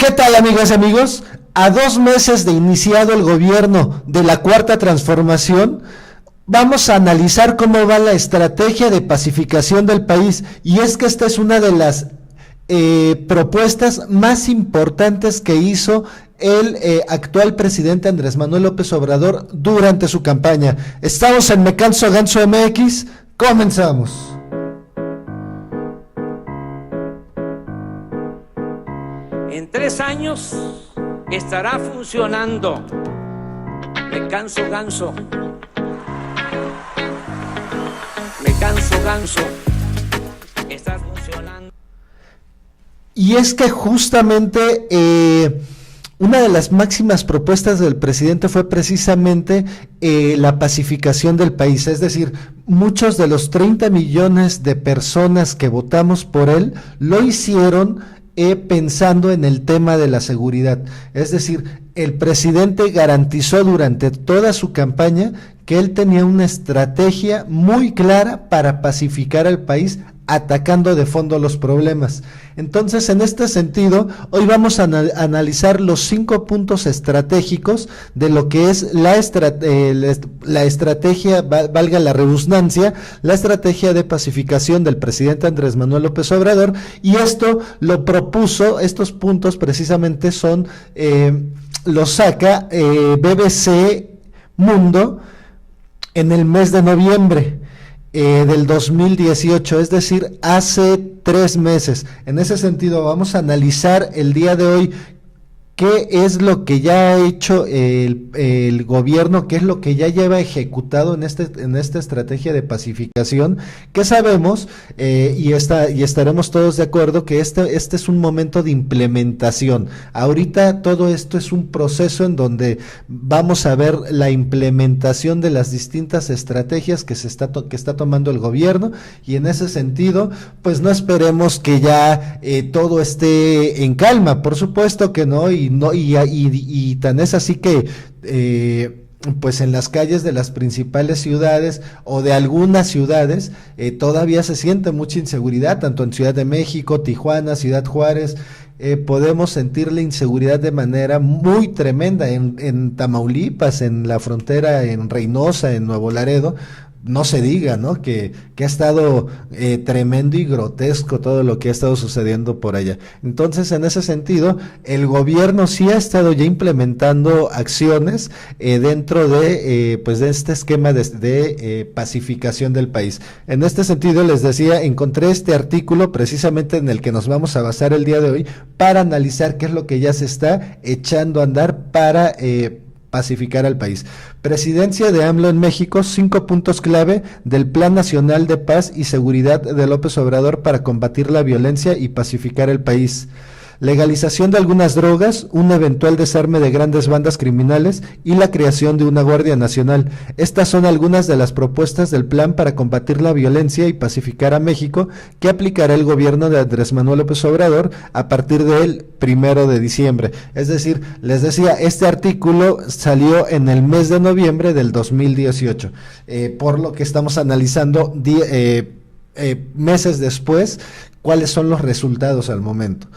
¿Qué tal, amigas y amigos? A 2 meses de iniciado el gobierno de la Cuarta Transformación, vamos a analizar cómo va la estrategia de pacificación del país. Y es que esta es una de las propuestas más importantes que hizo el actual presidente Andrés Manuel López Obrador durante su campaña. Estamos en Me Canso Ganso MX, comenzamos. En 3 años estará funcionando Me Canso Ganso. Me Canso Ganso está funcionando. Y es que justamente una de las máximas propuestas del presidente fue precisamente la pacificación del país, es decir, muchos de los 30 millones de personas que votamos por él lo hicieron pensando en el tema de la seguridad. Es decir, el presidente garantizó durante toda su campaña que él tenía una estrategia muy clara para pacificar al país, atacando de fondo los problemas. Entonces, en este sentido, hoy vamos a analizar los 5 puntos estratégicos de lo que es la estrategia, valga la redundancia, la estrategia de pacificación del presidente Andrés Manuel López Obrador, y esto lo propuso, estos puntos precisamente son, los saca BBC Mundo en el mes de noviembre del 2018, es decir, hace 3 meses. En ese sentido, vamos a analizar el día de hoy qué es lo que ya ha hecho el gobierno, qué es lo que ya lleva ejecutado en esta estrategia de pacificación, que sabemos y estaremos todos de acuerdo que este es un momento de implementación. Ahorita todo esto es un proceso en donde vamos a ver la implementación de las distintas estrategias que está tomando el gobierno, y en ese sentido, pues no esperemos que ya todo esté en calma, por supuesto que no, y tan es así que pues en las calles de las principales ciudades o de algunas ciudades todavía se siente mucha inseguridad, tanto en Ciudad de México, Tijuana, Ciudad Juárez. Podemos sentir la inseguridad de manera muy tremenda en Tamaulipas, en la frontera, en Reynosa, en Nuevo Laredo. No se diga, ¿no? Que ha estado tremendo y grotesco todo lo que ha estado sucediendo por allá. Entonces, en ese sentido, el gobierno sí ha estado ya implementando acciones dentro de este esquema de pacificación del país. En este sentido, les decía, encontré este artículo precisamente en el que nos vamos a basar el día de hoy para analizar qué es lo que ya se está echando a andar para pacificar al país. Presidencia de AMLO en México, 5 puntos clave del Plan Nacional de Paz y Seguridad de López Obrador para combatir la violencia y pacificar el país. Legalización de algunas drogas, un eventual desarme de grandes bandas criminales y la creación de una Guardia Nacional. Estas son algunas de las propuestas del plan para combatir la violencia y pacificar a México que aplicará el gobierno de Andrés Manuel López Obrador a partir del 1 de diciembre. Es decir, les decía, este artículo salió en el mes de noviembre del 2018, por lo que estamos analizando meses después cuáles son los resultados al momento.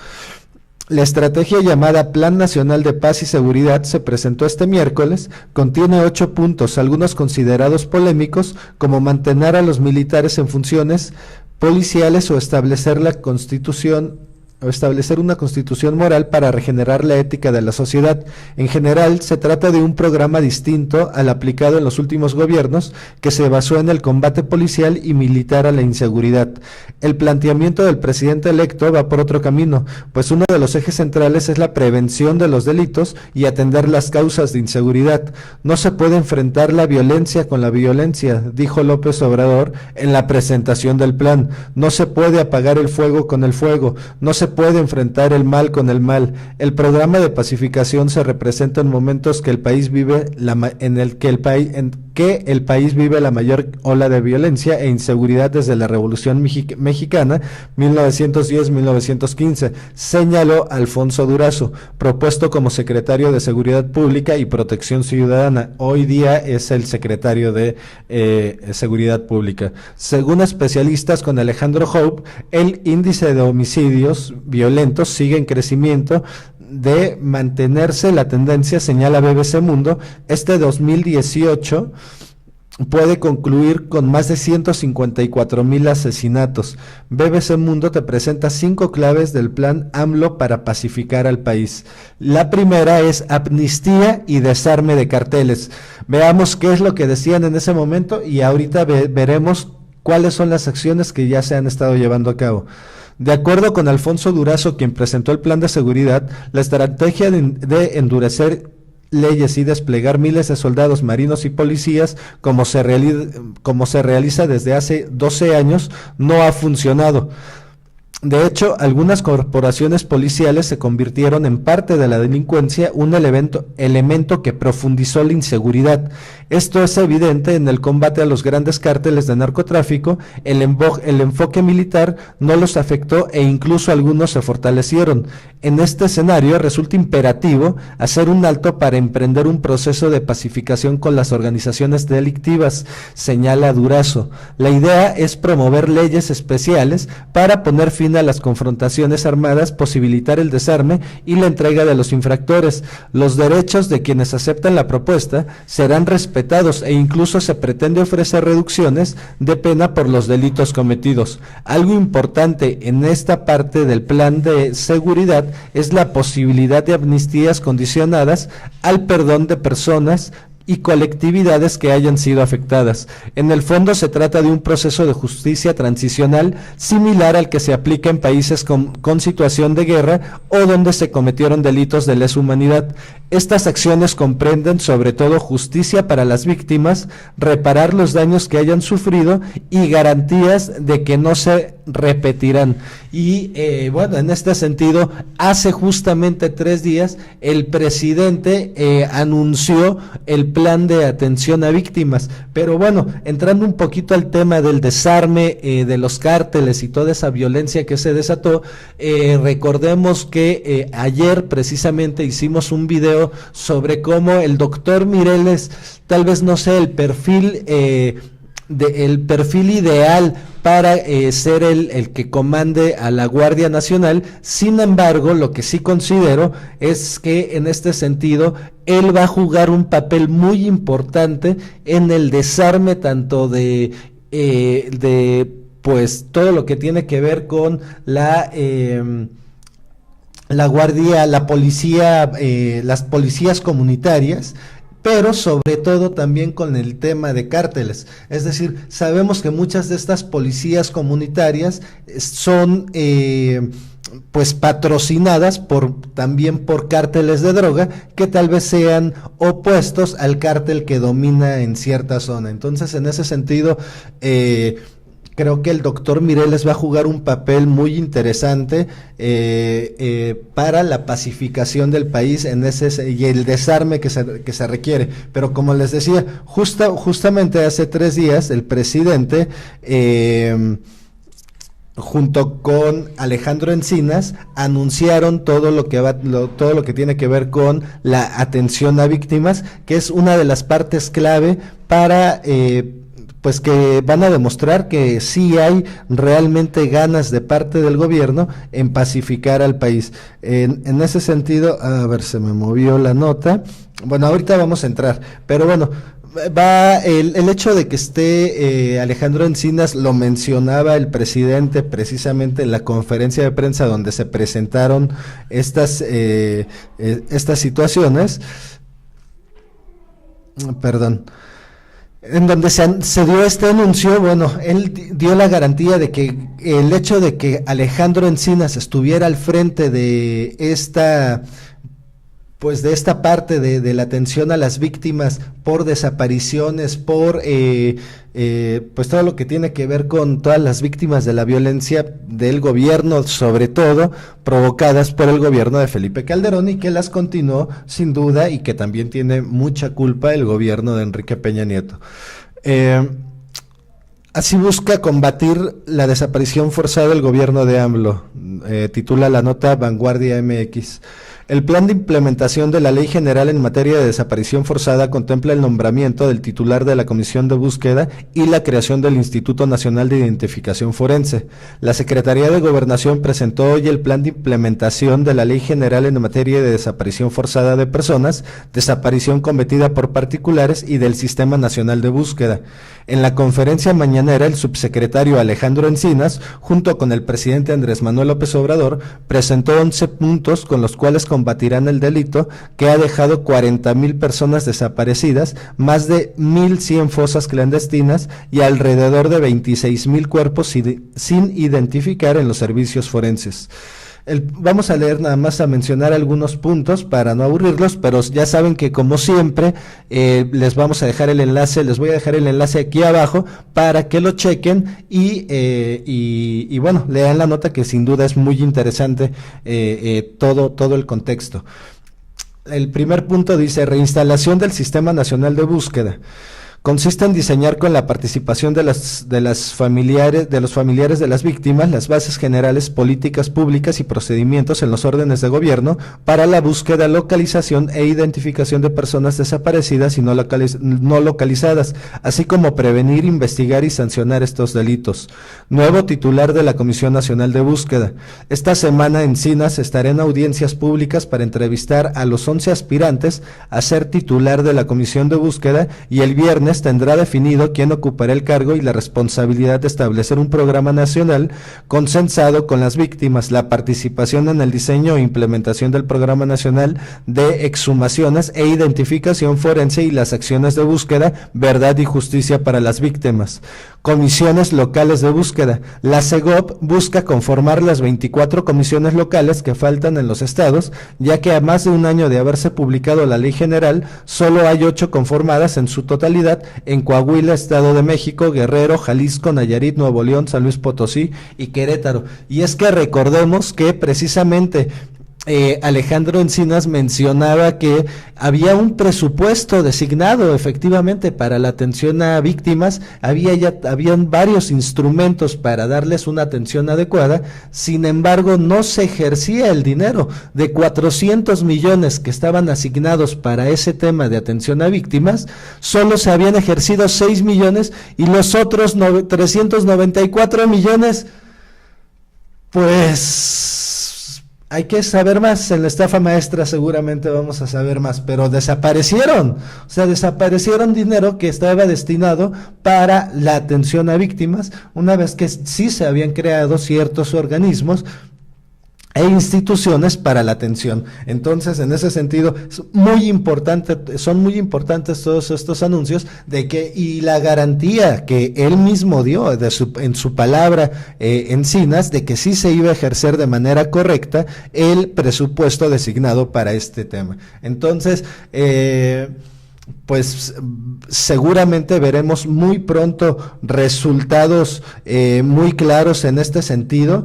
La estrategia llamada Plan Nacional de Paz y Seguridad se presentó este miércoles, contiene 8 puntos, algunos considerados polémicos, como mantener a los militares en funciones policiales o establecer una constitución moral para regenerar la ética de la sociedad. En general, se trata de un programa distinto al aplicado en los últimos gobiernos, que se basó en el combate policial y militar a la inseguridad. El planteamiento del presidente electo va por otro camino, pues uno de los ejes centrales es la prevención de los delitos y atender las causas de inseguridad. No se puede enfrentar la violencia con la violencia, dijo López Obrador en la presentación del plan. No se puede apagar el fuego con el fuego, no se puede enfrentar el mal con el mal. El programa de pacificación se representa en momentos que el país vive el país vive la mayor ola de violencia e inseguridad desde la Revolución Mexicana 1910-1915, señaló Alfonso Durazo, propuesto como secretario de Seguridad Pública y Protección Ciudadana. Hoy día es el secretario de Seguridad Pública. Según especialistas con Alejandro Hope, el índice de homicidios violentos sigue en crecimiento de mantenerse la tendencia, señala BBC Mundo, este 2018 puede concluir con más de 154,000 asesinatos. BBC Mundo te presenta 5 claves del plan AMLO para pacificar al país. La primera es amnistía y desarme de carteles. Veamos qué es lo que decían en ese momento y ahorita veremos cuáles son las acciones que ya se han estado llevando a cabo. De acuerdo con Alfonso Durazo, quien presentó el plan de seguridad, la estrategia de endurecer leyes y desplegar miles de soldados, marinos y policías, como se realiza desde hace 12 años, no ha funcionado. De hecho, algunas corporaciones policiales se convirtieron en parte de la delincuencia, un elemento que profundizó la inseguridad. Esto es evidente en el combate a los grandes cárteles de narcotráfico. El enfoque militar no los afectó e incluso algunos se fortalecieron. En este escenario resulta imperativo hacer un alto para emprender un proceso de pacificación con las organizaciones delictivas, señala Durazo. La idea es promover leyes especiales para poner fin a las confrontaciones armadas, posibilitar el desarme y la entrega de los infractores. Los derechos de quienes aceptan la propuesta serán respetados e incluso se pretende ofrecer reducciones de pena por los delitos cometidos. Algo importante en esta parte del plan de seguridad es la posibilidad de amnistías condicionadas al perdón de personas y colectividades que hayan sido afectadas. En el fondo se trata de un proceso de justicia transicional similar al que se aplica en países con situación de guerra o donde se cometieron delitos de lesa humanidad. Estas acciones comprenden sobre todo justicia para las víctimas, reparar los daños que hayan sufrido y garantías de que no se repetirán. Y bueno, en este sentido, hace justamente 3 días el presidente anunció el plan de atención a víctimas, pero bueno, entrando un poquito al tema del desarme de los cárteles y toda esa violencia que se desató, recordemos que ayer precisamente hicimos un video sobre cómo el doctor Mireles, tal vez no sea el perfil ideal para ser el que comande a la Guardia Nacional. Sin embargo, lo que sí considero es que en este sentido él va a jugar un papel muy importante en el desarme tanto de pues todo lo que tiene que ver con la guardia, la policía, las policías comunitarias, pero sobre todo también con el tema de cárteles. Es decir, sabemos que muchas de estas policías comunitarias son pues patrocinadas también por cárteles de droga que tal vez sean opuestos al cártel que domina en cierta zona. Entonces, en ese sentido, creo que el doctor Mireles va a jugar un papel muy interesante para la pacificación del país y el desarme que se requiere. Pero como les decía, justamente hace 3 días el presidente, junto con Alejandro Encinas, anunciaron todo lo que tiene que ver con la atención a víctimas, que es una de las partes clave para pues que van a demostrar que sí hay realmente ganas de parte del gobierno en pacificar al país. En ese sentido, a ver, se me movió la nota. Bueno, ahorita vamos a entrar, pero bueno, va el hecho de que esté Alejandro Encinas, lo mencionaba el presidente precisamente en la conferencia de prensa donde se presentaron estas situaciones, en donde se dio este anuncio. Bueno, él dio la garantía de que el hecho de que Alejandro Encinas estuviera al frente de esta parte de la atención a las víctimas por desapariciones, por pues todo lo que tiene que ver con todas las víctimas de la violencia del gobierno, sobre todo provocadas por el gobierno de Felipe Calderón, y que las continuó sin duda, y que también tiene mucha culpa el gobierno de Enrique Peña Nieto. Así busca combatir la desaparición forzada del gobierno de AMLO, titula la nota Vanguardia MX. El plan de implementación de la Ley General en materia de desaparición forzada contempla el nombramiento del titular de la Comisión de Búsqueda y la creación del Instituto Nacional de Identificación Forense. La Secretaría de Gobernación presentó hoy el plan de implementación de la Ley General en materia de desaparición forzada de personas, desaparición cometida por particulares y del Sistema Nacional de Búsqueda. En la conferencia mañanera, el subsecretario Alejandro Encinas, junto con el presidente Andrés Manuel López Obrador, presentó 11 puntos con los cuales combatirán el delito que ha dejado 40,000 personas desaparecidas, más de 1,100 fosas clandestinas y alrededor de 26,000 cuerpos sin identificar en los servicios forenses. Vamos a leer nada más a mencionar algunos puntos para no aburrirlos, pero ya saben que como siempre les voy a dejar el enlace aquí abajo para que lo chequen y bueno, lean la nota que sin duda es muy interesante todo el contexto. El primer punto dice: reinstalación del Sistema Nacional de Búsqueda. Consiste en diseñar con la participación de los familiares de las víctimas las bases generales, políticas públicas y procedimientos en los órdenes de gobierno para la búsqueda, localización e identificación de personas desaparecidas y no localizadas, así como prevenir, investigar y sancionar estos delitos. Nuevo titular de la Comisión Nacional de Búsqueda. Esta semana Encinas estará en audiencias públicas para entrevistar a los 11 aspirantes a ser titular de la Comisión de Búsqueda y el viernes tendrá definido quién ocupará el cargo y la responsabilidad de establecer un programa nacional consensado con las víctimas, la participación en el diseño e implementación del programa nacional de exhumaciones e identificación forense y las acciones de búsqueda, verdad y justicia para las víctimas. Comisiones locales de búsqueda. La CEGOP busca conformar las 24 comisiones locales que faltan en los estados, ya que a más de un año de haberse publicado la Ley General, solo hay 8 conformadas en su totalidad en Coahuila, Estado de México, Guerrero, Jalisco, Nayarit, Nuevo León, San Luis Potosí y Querétaro. Y es que recordemos que precisamente Alejandro Encinas mencionaba que había un presupuesto designado efectivamente para la atención a víctimas, habían varios instrumentos para darles una atención adecuada, sin embargo no se ejercía el dinero. De 400 millones que estaban asignados para ese tema de atención a víctimas, solo se habían ejercido 6 millones y los otros 394 millones, pues hay que saber más. En la estafa maestra seguramente vamos a saber más, pero desaparecieron dinero que estaba destinado para la atención a víctimas, una vez que sí se habían creado ciertos organismos e instituciones para la atención. Entonces, en ese sentido, son muy importantes todos estos anuncios y la garantía que él mismo dio en su palabra, Encinas, de que sí se iba a ejercer de manera correcta el presupuesto designado para este tema. Entonces, pues seguramente veremos muy pronto resultados muy claros en este sentido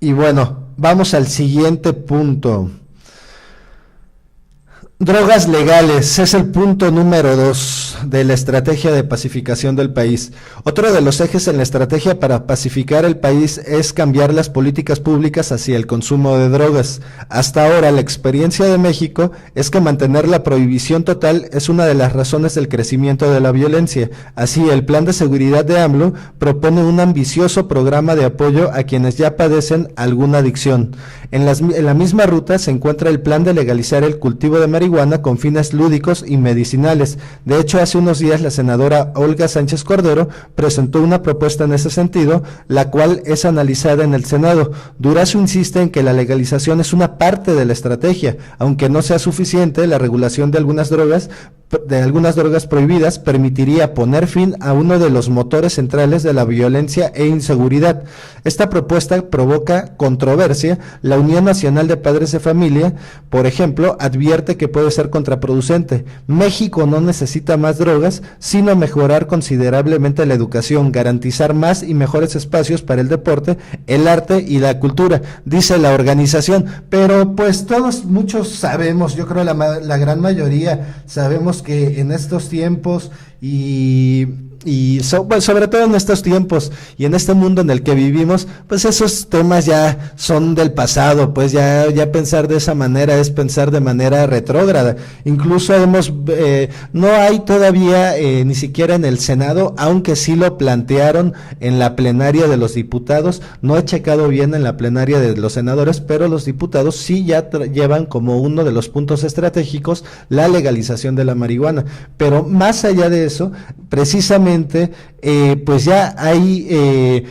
y bueno, vamos al siguiente punto. Drogas legales es el punto número 2 de la estrategia de pacificación del país. Otro de los ejes en la estrategia para pacificar el país es cambiar las políticas públicas hacia el consumo de drogas. Hasta ahora, la experiencia de México es que mantener la prohibición total es una de las razones del crecimiento de la violencia. Así, el Plan de Seguridad de AMLO propone un ambicioso programa de apoyo a quienes ya padecen alguna adicción. En la misma ruta se encuentra el plan de legalizar el cultivo de marihuana con fines lúdicos y medicinales. De hecho, hace unos días la senadora Olga Sánchez Cordero presentó una propuesta en ese sentido, la cual es analizada en el Senado. Durazo insiste en que la legalización es una parte de la estrategia, aunque no sea suficiente. La regulación de algunas drogas prohibidas permitiría poner fin a uno de los motores centrales de la violencia e inseguridad. Esta propuesta provoca controversia. La Unión Nacional de Padres de Familia, por ejemplo, advierte que puede ser contraproducente. México no necesita más drogas, sino mejorar considerablemente la educación, garantizar más y mejores espacios para el deporte, el arte y la cultura, dice la organización. Pero pues muchos sabemos, yo creo la gran mayoría sabemos Sabemos que en estos tiempos sobre todo en estos tiempos y en este mundo en el que vivimos, pues esos temas ya son del pasado, pues ya pensar de esa manera es pensar de manera retrógrada. Incluso no hay todavía ni siquiera en el Senado, aunque sí lo plantearon en la plenaria de los diputados. No he checado bien en la plenaria de los senadores, pero los diputados sí ya llevan como uno de los puntos estratégicos la legalización de la marihuana. Pero más allá de eso, precisamente pues ya hay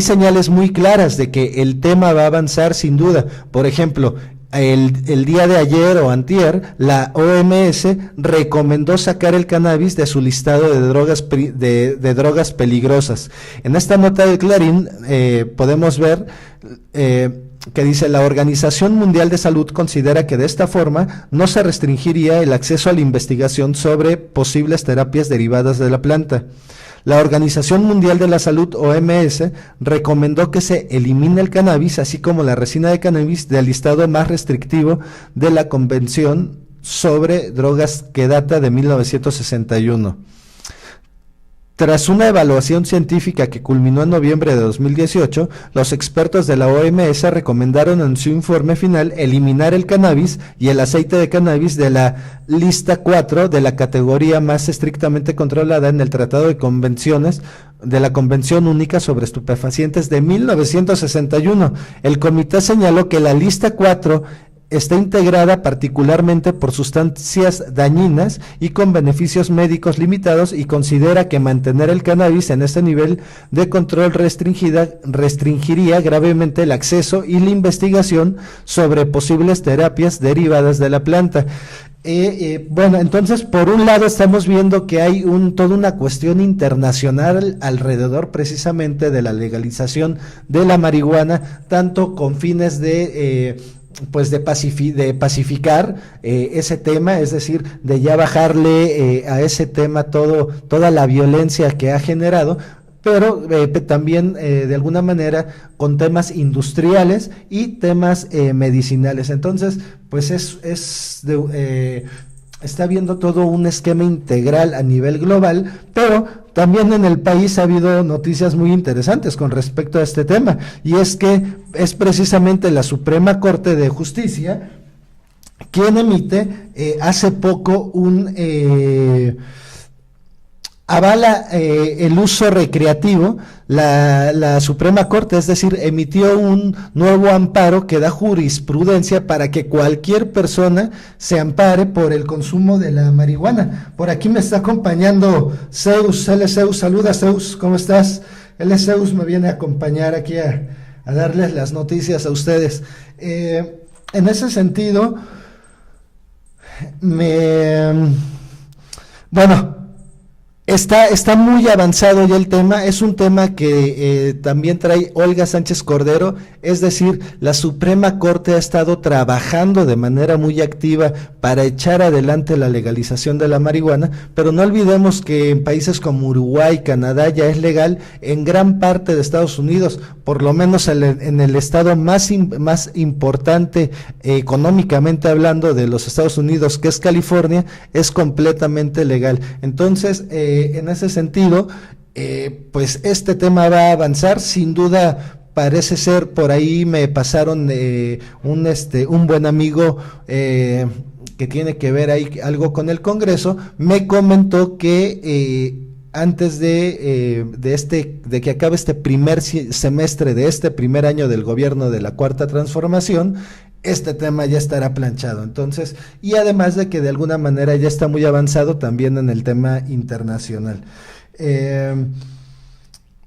señales muy claras de que el tema va a avanzar sin duda. Por ejemplo, el día de ayer o antier, la OMS recomendó sacar el cannabis de su listado de drogas peligrosas. En esta nota de Clarín podemos ver que dice: la Organización Mundial de Salud considera que de esta forma no se restringiría el acceso a la investigación sobre posibles terapias derivadas de la planta. La Organización Mundial de la Salud, OMS, recomendó que se elimine el cannabis, así como la resina de cannabis, del listado más restrictivo de la Convención sobre Drogas, que data de 1961. Tras una evaluación científica que culminó en noviembre de 2018, los expertos de la OMS recomendaron en su informe final eliminar el cannabis y el aceite de cannabis de la lista 4 de la categoría más estrictamente controlada en el Tratado de Convenciones de la Convención Única sobre Estupefacientes de 1961. El comité señaló que la lista 4 está integrada particularmente por sustancias dañinas y con beneficios médicos limitados, y considera que mantener el cannabis en este nivel de control restringiría gravemente el acceso y la investigación sobre posibles terapias derivadas de la planta. Bueno, entonces, por un lado estamos viendo que hay toda una cuestión internacional alrededor precisamente de la legalización de la marihuana, tanto con fines de pacificar ese tema, es decir, de ya bajarle a ese tema toda la violencia que ha generado, pero también de alguna manera con temas industriales y temas medicinales. Entonces, pues está habiendo todo un esquema integral a nivel global, pero también en el país ha habido noticias muy interesantes con respecto a este tema, y es que es precisamente la Suprema Corte de Justicia quien emite hace poco avala el uso recreativo. La Suprema Corte, es decir, emitió un nuevo amparo que da jurisprudencia para que cualquier persona se ampare por el consumo de la marihuana. Por aquí me está acompañando Zeus. Zeus, saluda Zeus, ¿cómo estás? Zeus me viene a acompañar aquí a darles las noticias a ustedes. En ese sentido, Está muy avanzado ya el tema. Es un tema que también trae Olga Sánchez Cordero, es decir, la Suprema Corte ha estado trabajando de manera muy activa para echar adelante la legalización de la marihuana, pero no olvidemos que en países como Uruguay, Canadá ya es legal, en gran parte de Estados Unidos, por lo menos en el estado más importante económicamente hablando de los Estados Unidos, que es California, es completamente legal. Entonces, en ese sentido, pues este tema va a avanzar, sin duda. Parece ser, por ahí me pasaron un buen amigo que tiene que ver ahí algo con el Congreso, me comentó que antes de que acabe este primer semestre de este primer año del gobierno de la Cuarta Transformación, este tema ya estará planchado. Entonces, y además de que de alguna manera ya está muy avanzado también en el tema internacional.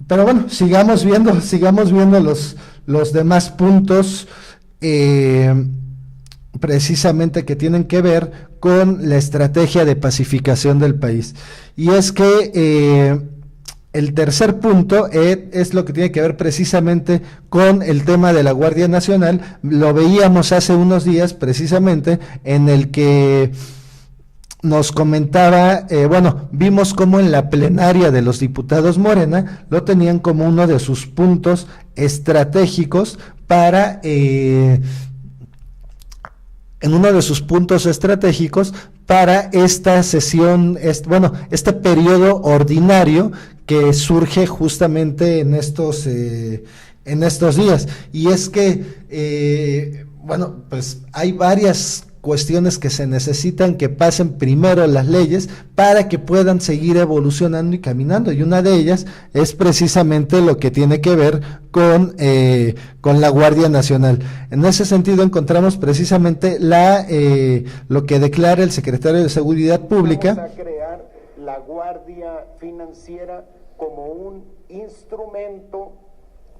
Pero bueno, sigamos viendo los demás puntos precisamente que tienen que ver con la estrategia de pacificación del país. Y es que el tercer punto es lo que tiene que ver precisamente con el tema de la Guardia Nacional. Lo veíamos hace unos días precisamente, en el que nos comentaba, vimos cómo en la plenaria de los diputados Morena lo tenían como uno de sus puntos estratégicos para en uno de sus puntos estratégicos para esta sesión, este periodo ordinario que surge justamente en estos días. Y es que, pues hay varias cuestiones que se necesitan que pasen primero las leyes para que puedan seguir evolucionando y caminando, y una de ellas es precisamente lo que tiene que ver con la Guardia Nacional. En ese sentido encontramos precisamente lo que declara el secretario de Seguridad Pública. Vamos a crear la Guardia Financiera como un instrumento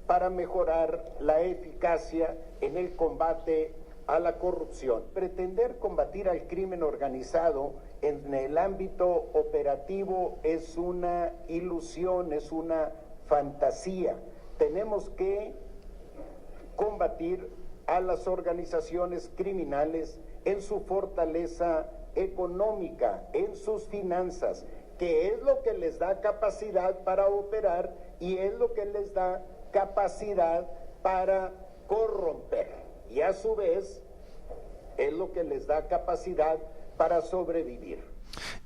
para mejorar la eficacia en el combate a la corrupción. Pretender combatir al crimen organizado en el ámbito operativo es una ilusión, es una fantasía. Tenemos que combatir a las organizaciones criminales en su fortaleza económica, en sus finanzas, que es lo que les da capacidad para operar y es lo que les da capacidad para corromper. Y a su vez es lo que les da capacidad para sobrevivir.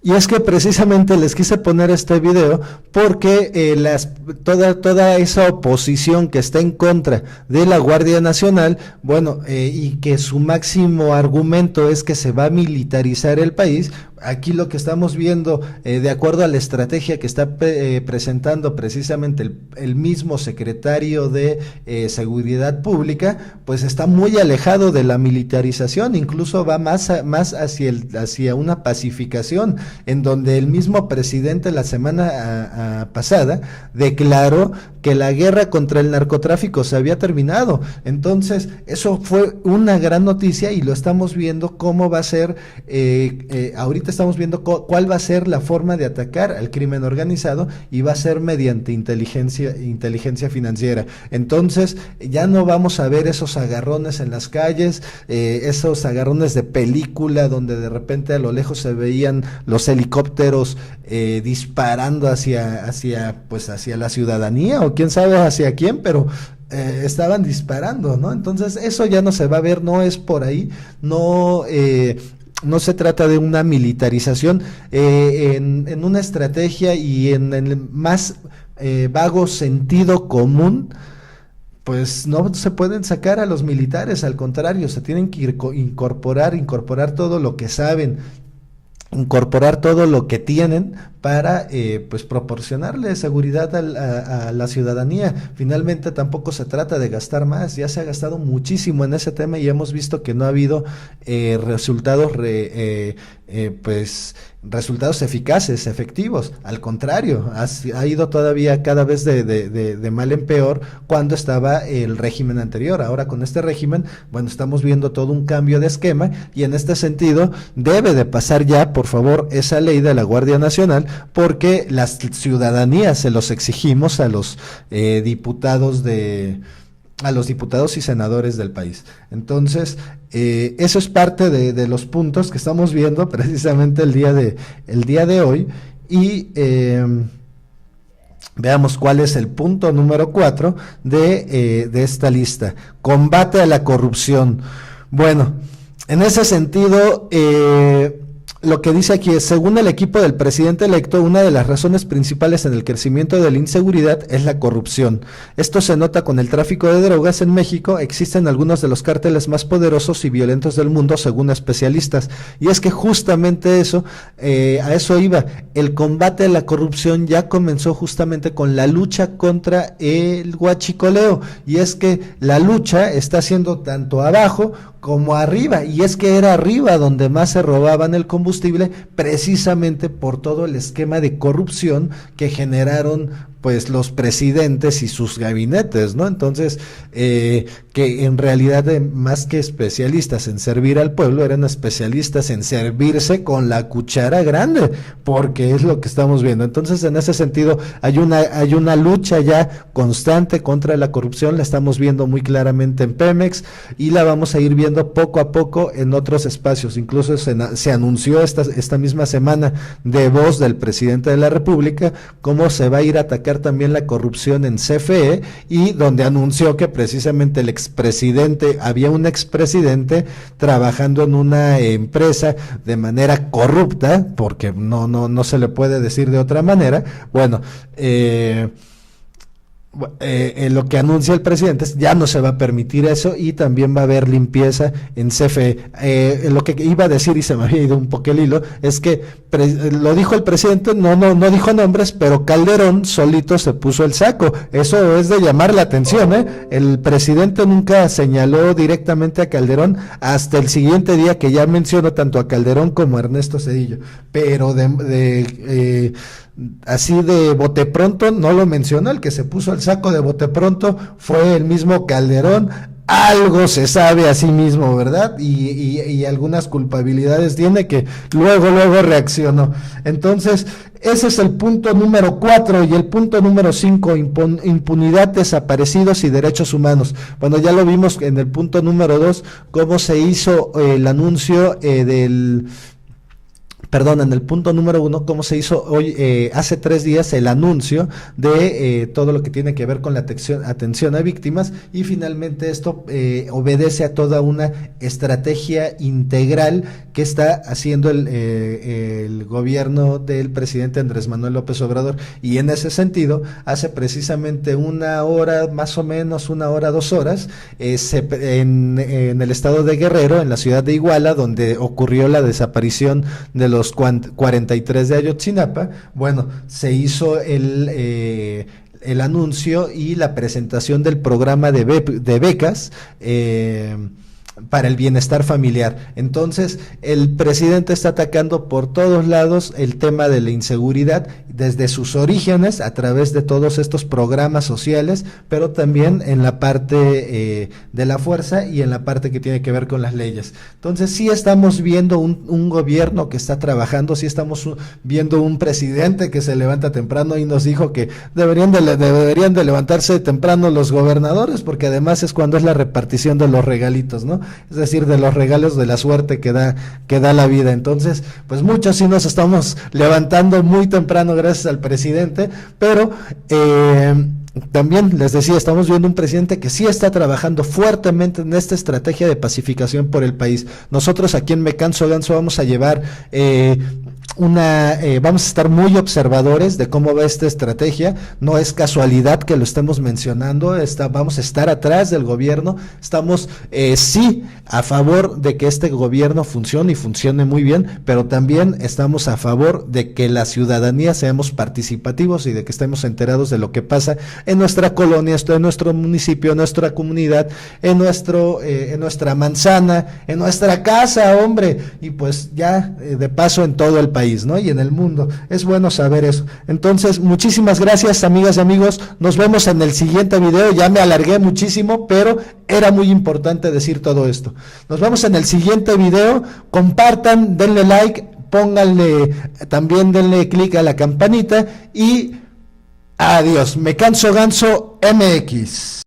Y es que precisamente les quise poner este video porque toda esa oposición que está en contra de la Guardia Nacional, y que su máximo argumento es que se va a militarizar el país. Aquí lo que estamos viendo, de acuerdo a la estrategia que está presentando precisamente el mismo secretario de Seguridad Pública, pues está muy alejado de la militarización, incluso va más hacia una pacificación, en donde el mismo presidente la semana pasada declaró que la guerra contra el narcotráfico se había terminado. Entonces, eso fue una gran noticia y lo estamos viendo cómo va a ser, ahorita estamos viendo cuál va a ser la forma de atacar al crimen organizado, y va a ser mediante inteligencia financiera. Entonces, ya no vamos a ver esos agarrones en las calles, esos agarrones de película donde de repente a lo lejos se veían los helicópteros disparando hacia la ciudadanía, o quién sabe hacia quién, pero estaban disparando, ¿no? Entonces eso ya no se va a ver, no es por ahí, no se trata de una militarización en una estrategia y en el más vago sentido común. Pues no se pueden sacar a los militares, al contrario, se tienen que incorporar todo lo que saben, incorporar todo lo que tienen para pues proporcionarle seguridad a la ciudadanía. Finalmente tampoco se trata de gastar más, ya se ha gastado muchísimo en ese tema y hemos visto que no ha habido resultados resultados eficaces, efectivos. Al contrario, ha ido todavía cada vez de mal en peor cuando estaba el régimen anterior. Ahora con este régimen, estamos viendo todo un cambio de esquema, y en este sentido debe de pasar ya, por favor, esa ley de la Guardia Nacional, porque las ciudadanías se los exigimos a los diputados y senadores del país. Entonces, eso es parte de los puntos que estamos viendo precisamente el día de hoy, y veamos cuál es el punto número 4 de esta lista: combate a la corrupción. Bueno, en ese sentido, lo que dice aquí es: según el equipo del presidente electo, una de las razones principales en el crecimiento de la inseguridad es la corrupción. Esto se nota con el tráfico de drogas en México. Existen algunos de los cárteles más poderosos y violentos del mundo, según especialistas. Y es que justamente a eso iba. El combate a la corrupción ya comenzó justamente con la lucha contra el huachicoleo. Y es que la lucha está haciendo tanto abajo como arriba, y es que era arriba donde más se robaban el combustible, precisamente por todo el esquema de corrupción que generaron pues los presidentes y sus gabinetes, ¿no? Entonces, que en realidad más que especialistas en servir al pueblo, eran especialistas en servirse con la cuchara grande, porque es lo que estamos viendo. Entonces, en ese sentido, hay una lucha ya constante contra la corrupción, la estamos viendo muy claramente en Pemex, y la vamos a ir viendo poco a poco en otros espacios. Incluso se anunció esta misma semana de voz del presidente de la República cómo se va a ir a atacar erradicar también la corrupción en CFE, y donde anunció que precisamente había un expresidente trabajando en una empresa de manera corrupta, porque no se le puede decir de otra manera. Bueno, lo que anuncia el presidente es ya no se va a permitir eso, y también va a haber limpieza en CFE. Lo que iba a decir, y se me había ido un poco el hilo, es que lo dijo el presidente, no dijo nombres, pero Calderón solito se puso el saco. Eso es de llamar la atención, ¿eh? El presidente nunca señaló directamente a Calderón hasta el siguiente día, que ya mencionó tanto a Calderón como a Ernesto Zedillo, pero así de bote pronto no lo mencionó. El que se puso el saco de bote pronto fue el mismo Calderón. Algo se sabe a sí mismo, ¿verdad? Y algunas culpabilidades tiene, que luego reaccionó. Entonces, ese es el punto número 4. Y el punto número 5, impunidad, desaparecidos y derechos humanos. Bueno, ya lo vimos en el punto número 2, cómo se hizo el anuncio en el punto número 1, cómo se hizo hoy, hace 3 días, el anuncio de todo lo que tiene que ver con la atención a víctimas, y finalmente esto obedece a toda una estrategia integral que está haciendo el gobierno del presidente Andrés Manuel López Obrador, y en ese sentido, hace precisamente 1 hora, más o menos 1 hora, 2 horas, en el estado de Guerrero, en la ciudad de Iguala, donde ocurrió la desaparición de los 43 de Ayotzinapa, bueno, se hizo el anuncio y la presentación del programa de becas para el bienestar familiar. Entonces, el presidente está atacando por todos lados el tema de la inseguridad, desde sus orígenes, a través de todos estos programas sociales, pero también en la parte de la fuerza, y en la parte que tiene que ver con las leyes. Entonces, sí estamos viendo un gobierno que está trabajando, sí estamos viendo un presidente que se levanta temprano, y nos dijo que deberían de levantarse temprano los gobernadores, porque además es cuando es la repartición de los regalitos, ¿no? Es decir, de los regalos de la suerte que da la vida. Entonces, pues muchos sí nos estamos levantando muy temprano gracias al presidente, pero también les decía, estamos viendo un presidente que sí está trabajando fuertemente en esta estrategia de pacificación por el país. Nosotros aquí en Me Canso Ganso vamos a llevar vamos a estar muy observadores de cómo va esta estrategia. No es casualidad que lo estemos mencionando, vamos a estar atrás del gobierno, estamos sí a favor de que este gobierno funcione, y funcione muy bien, pero también estamos a favor de que la ciudadanía seamos participativos, y de que estemos enterados de lo que pasa en nuestra colonia, en nuestro municipio, en nuestra comunidad, en nuestra manzana, en nuestra casa, hombre, y pues ya de paso en todo el país, ¿no? Y en el mundo. Es bueno saber eso. Entonces, muchísimas gracias, amigas y amigos. Nos vemos en el siguiente video. Ya me alargué muchísimo, pero era muy importante decir todo esto. Nos vemos en el siguiente video. Compartan, denle like, denle clic a la campanita, y adiós. Me Canso Ganso MX.